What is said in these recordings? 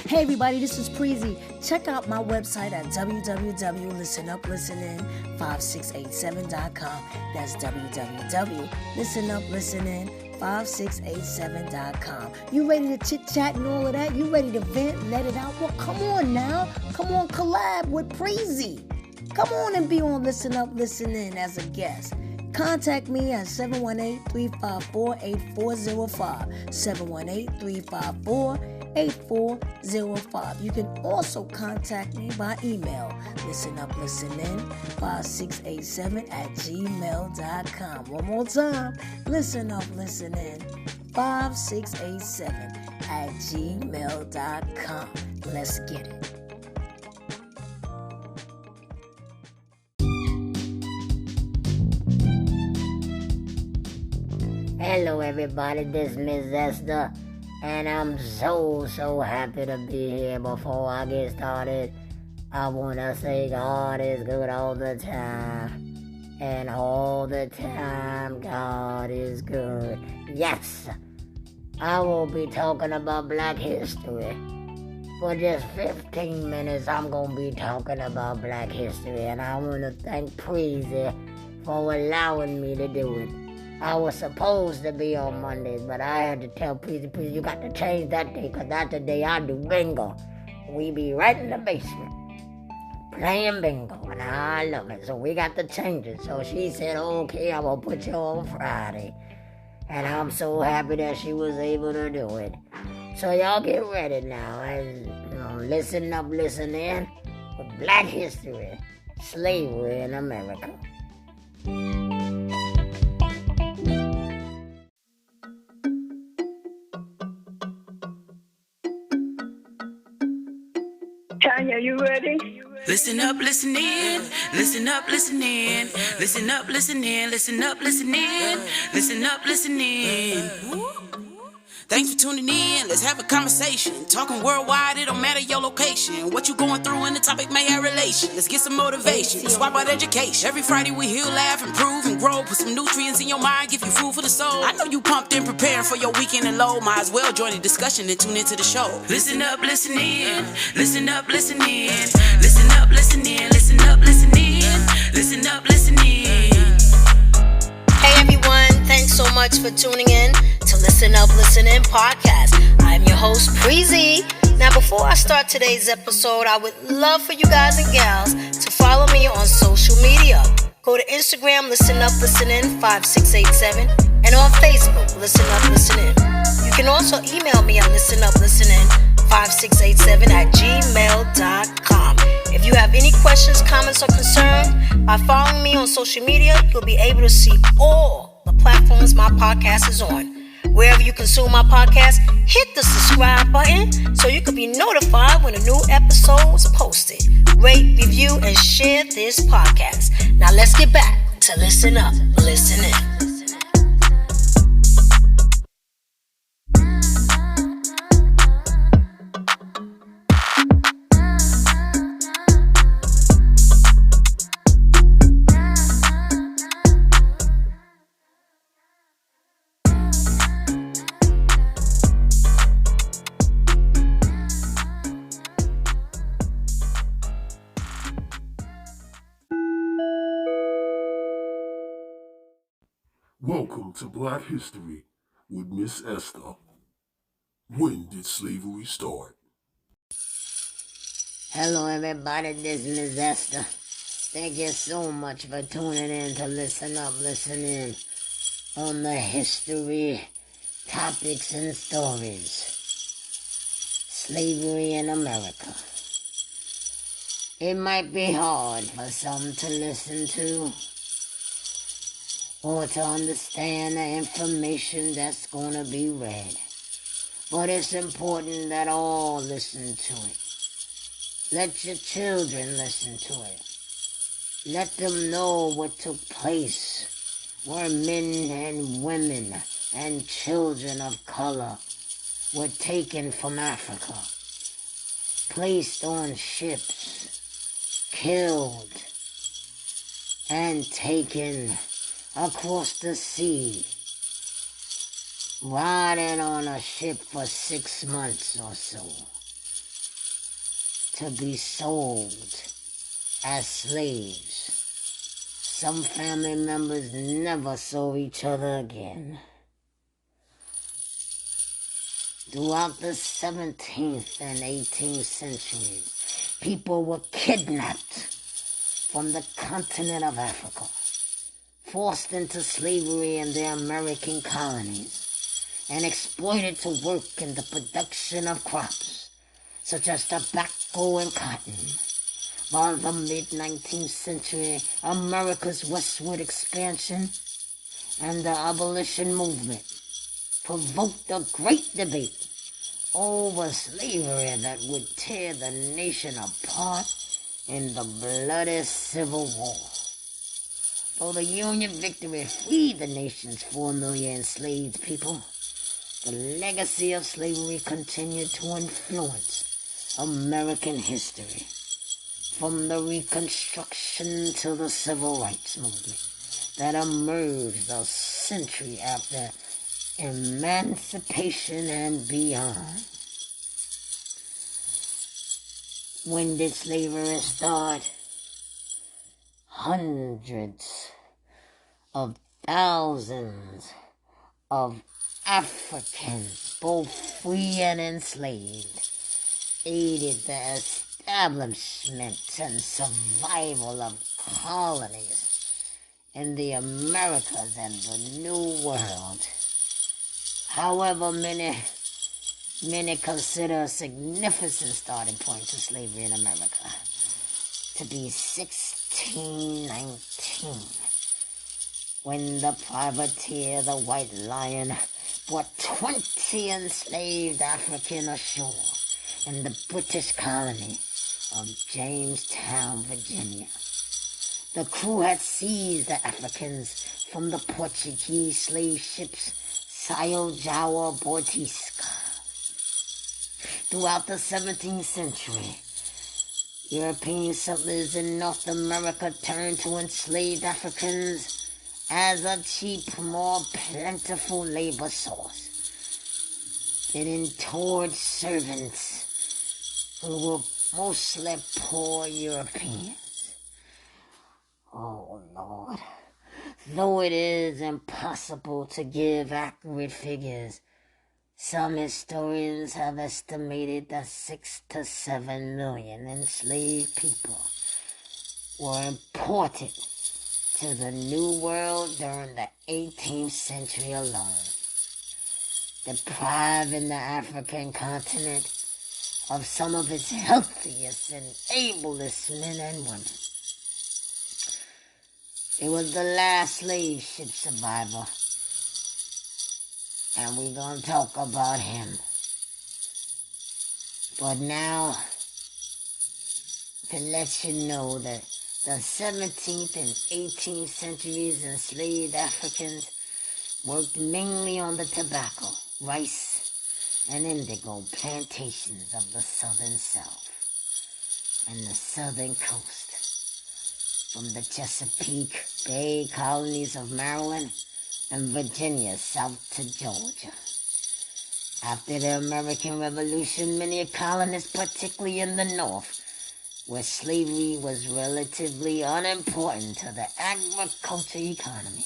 Hey everybody, this is Preezy. Check out my website at www.listenuplistening5687.com. That's www.listenuplistening5687.com. You ready to chit chat and all of that? You ready to vent, let it out? Well, come on now. Come on, collab with Preezy. Come on and be on Listen Up, Listen In as a guest. Contact me at 718-354-8405. 718-354-8405. You can also contact me by email, listenuplistening5687@gmail.com. One more time, listenuplistening5687@gmail.com. Let's get it. Hello everybody, this is Miss Esther, and I'm so happy to be here. Before I get started, I want to say God is good all the time, and all the time God is good. Yes, I will be talking about Black history. For just 15 minutes, I'm going to be talking about Black history, and I want to thank Preezy for allowing me to do it. I was supposed to be on Mondays, but I had to tell Preezy, you got to change that day, because that's the day I do bingo. We be right in the basement playing bingo, and I love it. So we got to change it. So she said, okay, I will put you on Friday. And I'm so happy that she was able to do it. So y'all get ready now and listen up, listen in with Black history, slavery in America. Tanya, you ready? Listen up, listen in. Listen up, listen in. Listen up, listen in. Listen up, listen in. Listen up, listen in. Thanks for tuning in. Let's have a conversation. Talking worldwide, it don't matter your location. What you going through and the topic may have relation. Let's get some motivation. Let's swap out education. Every Friday we heal, laugh, improve, and grow. Put some nutrients in your mind, give you food for the soul. I know you pumped and preparing for your weekend and low. Might as well join the discussion and tune into the show. Listen up, listen in. Listen up, listen in. Listen up, listen in. Listen up, listen in. Listen up, listen in. Hey everyone, thanks so much for tuning in to Listen Up, Listen In podcast. I'm your host, Preezy. Now before I start today's episode, I would love for you guys and gals to follow me on social media. Go to Instagram, Listen Up, Listen In 5687, and on Facebook, Listen Up, Listen In. You can also email me at listenuplistening5687@gmail.com. If you have any questions, comments, or concerns, by following me on social media, you'll be able to see all the platforms my podcast is on. Wherever you consume my podcast, hit the subscribe button so you can be notified when a new episode is posted. Rate, review, and share this podcast. Now let's get back to Listen Up, Listen In. Welcome to Black History with Miss Esther. When did slavery start? Hello everybody, this is Miss Esther. Thank you so much for tuning in to Listen Up, Listen In on the history, topics, and stories. Slavery in America. It might be hard for some to listen to or to understand the information that's going to be read. But it's important that all listen to it. Let your children listen to it. Let them know what took place where men and women and children of color were taken from Africa, placed on ships, killed, and taken across the sea, riding on a ship for 6 months or so, to be sold as slaves. Some family members never saw each other again. Throughout the 17th and 18th centuries, people were kidnapped from the continent of Africa, forced into slavery in their American colonies, and exploited to work in the production of crops, such as tobacco and cotton. By the mid-19th century, America's westward expansion and the abolition movement provoked a great debate over slavery that would tear the nation apart in the bloody Civil War. Though the Union victory freed the nation's 4 million enslaved people, the legacy of slavery continued to influence American history, from the Reconstruction to the Civil Rights Movement that emerged a century after emancipation and beyond. When did slavery start? Hundreds of thousands of Africans, both free and enslaved, aided the establishment and survival of colonies in the Americas and the New World. However, many consider a significant starting point to slavery in America to be 1619, when the privateer, the White Lion, brought 20 enslaved Africans ashore in the British colony of Jamestown, Virginia. The crew had seized the Africans from the Portuguese slave ships Sao Jawa Bautista. Throughout the 17th century, European settlers in North America turned to enslaved Africans as a cheap, more plentiful labor source, fitting towards servants who were mostly poor Europeans. Oh, Lord. Though it is impossible to give accurate figures, some historians have estimated that 6 to 7 million enslaved people were imported to the New World during the 18th century alone, depriving the African continent of some of its healthiest and ablest men and women. It was the last slave ship survivor, and we're going to talk about him. But now, to let you know that the 17th and 18th centuries enslaved Africans worked mainly on the tobacco, rice, and indigo plantations of the southern South and the southern coast, from the Chesapeake Bay colonies of Maryland and Virginia south to Georgia. After the American Revolution, many colonists, particularly in the North, where slavery was relatively unimportant to the agriculture economy,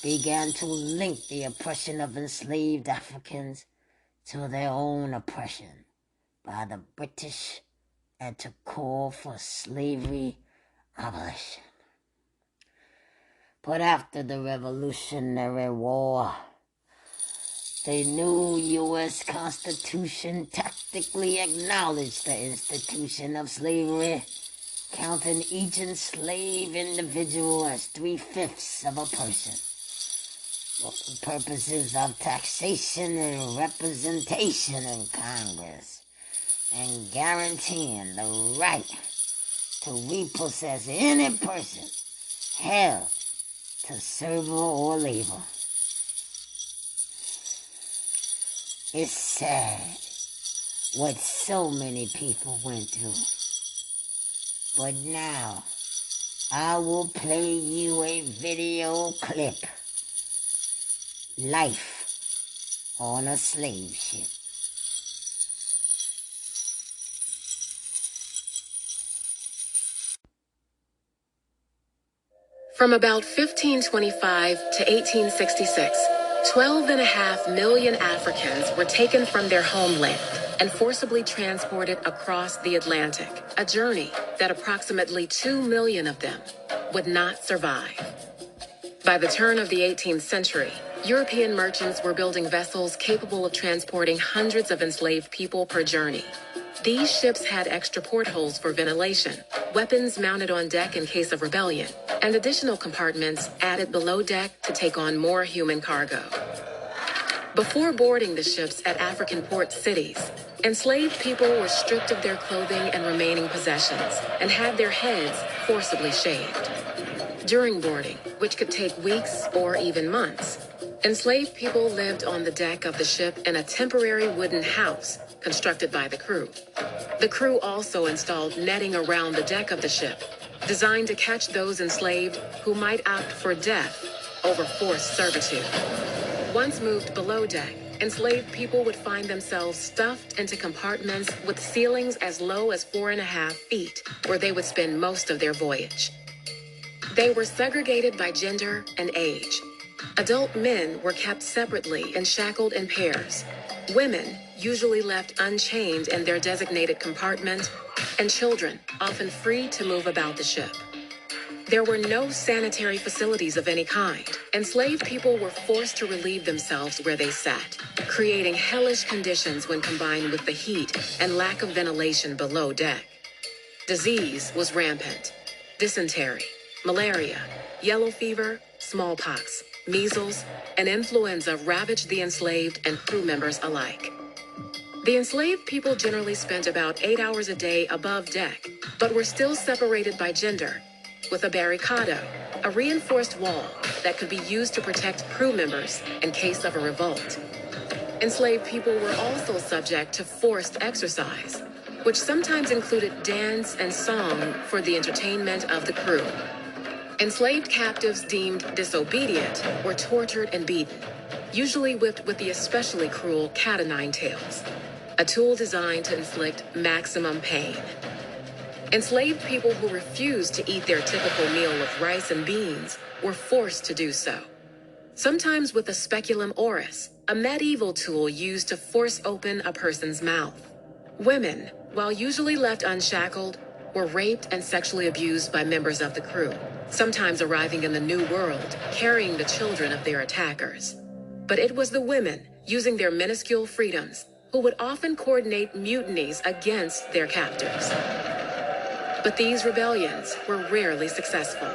began to link the oppression of enslaved Africans to their own oppression by the British and to call for slavery abolition. But after the Revolutionary War, the new U.S. Constitution tactically acknowledged the institution of slavery, counting each enslaved individual as 3/5 of a person, for the purposes of taxation and representation in Congress, and guaranteeing the right to repossess any person held to serve or labor. It's sad what so many people went through. But now, I will play you a video clip. Life on a slave ship. From about 1525 to 1866, 12.5 million Africans were taken from their homeland and forcibly transported across the Atlantic, a journey that approximately 2 million of them would not survive. By the turn of the 18th century, European merchants were building vessels capable of transporting hundreds of enslaved people per journey. These ships had extra portholes for ventilation, weapons mounted on deck in case of rebellion, and additional compartments added below deck to take on more human cargo. Before boarding the ships at African port cities, enslaved people were stripped of their clothing and remaining possessions and had their heads forcibly shaved. During boarding, which could take weeks or even months, enslaved people lived on the deck of the ship in a temporary wooden house constructed by the crew. The crew also installed netting around the deck of the ship, designed to catch those enslaved who might opt for death over forced servitude. Once moved below deck, enslaved people would find themselves stuffed into compartments with ceilings as low as 4.5 feet, where they would spend most of their voyage. They were segregated by gender and age. Adult men were kept separately and shackled in pairs. Women usually left unchained in their designated compartment, and children often free to move about the ship. There were no sanitary facilities of any kind. Enslaved people were forced to relieve themselves where they sat, creating hellish conditions when combined with the heat and lack of ventilation below deck. Disease was rampant. Dysentery, malaria, yellow fever, smallpox, measles, and influenza ravaged the enslaved and crew members alike. The enslaved people generally spent about 8 hours a day above deck, but were still separated by gender, with a barricado, a reinforced wall that could be used to protect crew members in case of a revolt. Enslaved people were also subject to forced exercise, which sometimes included dance and song for the entertainment of the crew. Enslaved captives deemed disobedient were tortured and beaten, usually whipped with the especially cruel cat-o'-nine-tails, a tool designed to inflict maximum pain. Enslaved people who refused to eat their typical meal of rice and beans were forced to do so, sometimes with a speculum oris, a medieval tool used to force open a person's mouth. Women, while usually left unshackled, were raped and sexually abused by members of the crew, sometimes arriving in the New World, carrying the children of their attackers. But it was the women, using their minuscule freedoms, who would often coordinate mutinies against their captors. But these rebellions were rarely successful.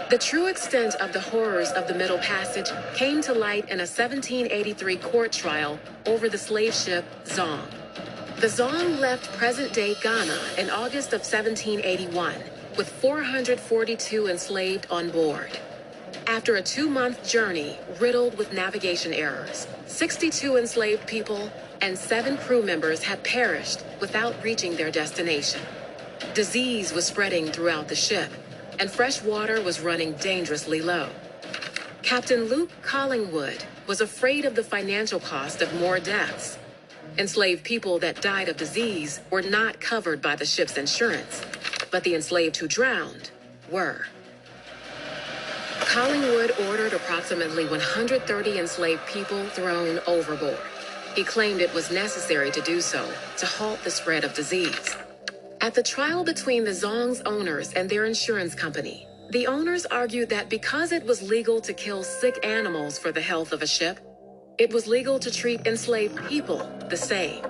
The true extent of the horrors of the Middle Passage came to light in a 1783 court trial over the slave ship Zong. The Zong left present-day Ghana in August of 1781 with 442 enslaved on board. After a 2-month journey riddled with navigation errors, 62 enslaved people and 7 crew members had perished without reaching their destination. Disease was spreading throughout the ship, and fresh water was running dangerously low. Captain Luke Collingwood was afraid of the financial cost of more deaths. Enslaved people that died of disease were not covered by the ship's insurance, but the enslaved who drowned were. Collingwood ordered approximately 130 enslaved people thrown overboard. He claimed it was necessary to do so to halt the spread of disease. At the trial between the Zong's owners and their insurance company, the owners argued that because it was legal to kill sick animals for the health of a ship, it was legal to treat enslaved people the same.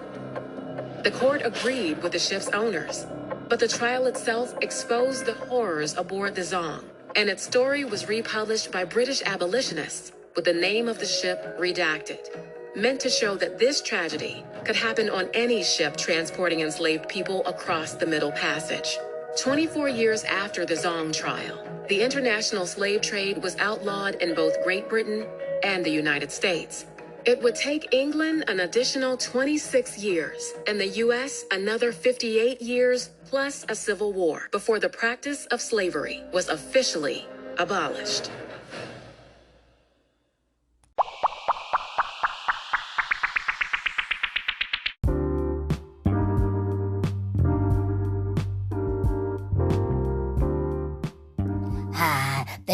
The court agreed with the ship's owners, but the trial itself exposed the horrors aboard the Zong, and its story was republished by British abolitionists with the name of the ship redacted, meant to show that this tragedy could happen on any ship transporting enslaved people across the Middle Passage. 24 years after the Zong trial, the international slave trade was outlawed in both Great Britain and the United States. It would take England an additional 26 years and the U.S. another 58 years plus a civil war before the practice of slavery was officially abolished.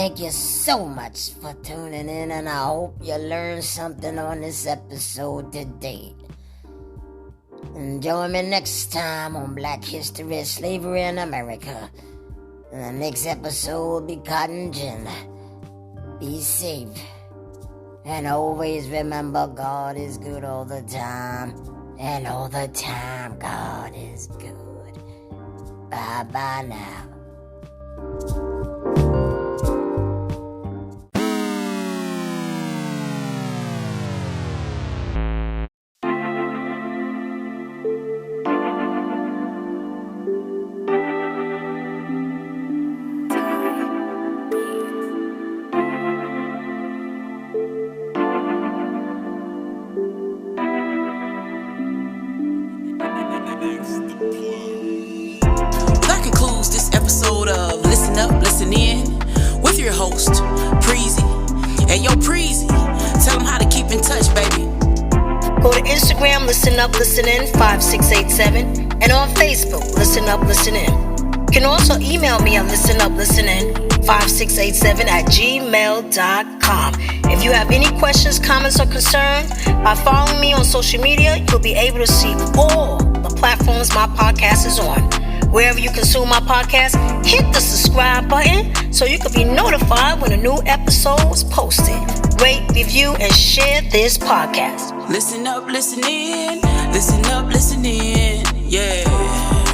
Thank you so much for tuning in, and I hope you learned something on this episode today. And join me next time on Black History and Slavery in America. And the next episode will be Cotton Gin. Be safe. And always remember, God is good all the time. And all the time, God is good. Bye-bye now. That concludes this episode of Listen Up, Listen In with your host, Preezy. Hey, yo, Preezy, tell them how to keep in touch, baby. Go to Instagram, Listen Up, Listen In 5687, and on Facebook, Listen Up, Listen In. You can also email me at listenuplisten5687@gmail.com. If you have any questions, comments, or concerns, by following me on social media, you'll be able to see all the platforms my podcast is on. Wherever you consume my podcast, hit the subscribe button so you can be notified when a new episode is posted. Rate, review, and share this podcast. Listen up, listen in. Listen up, listen in. Yeah.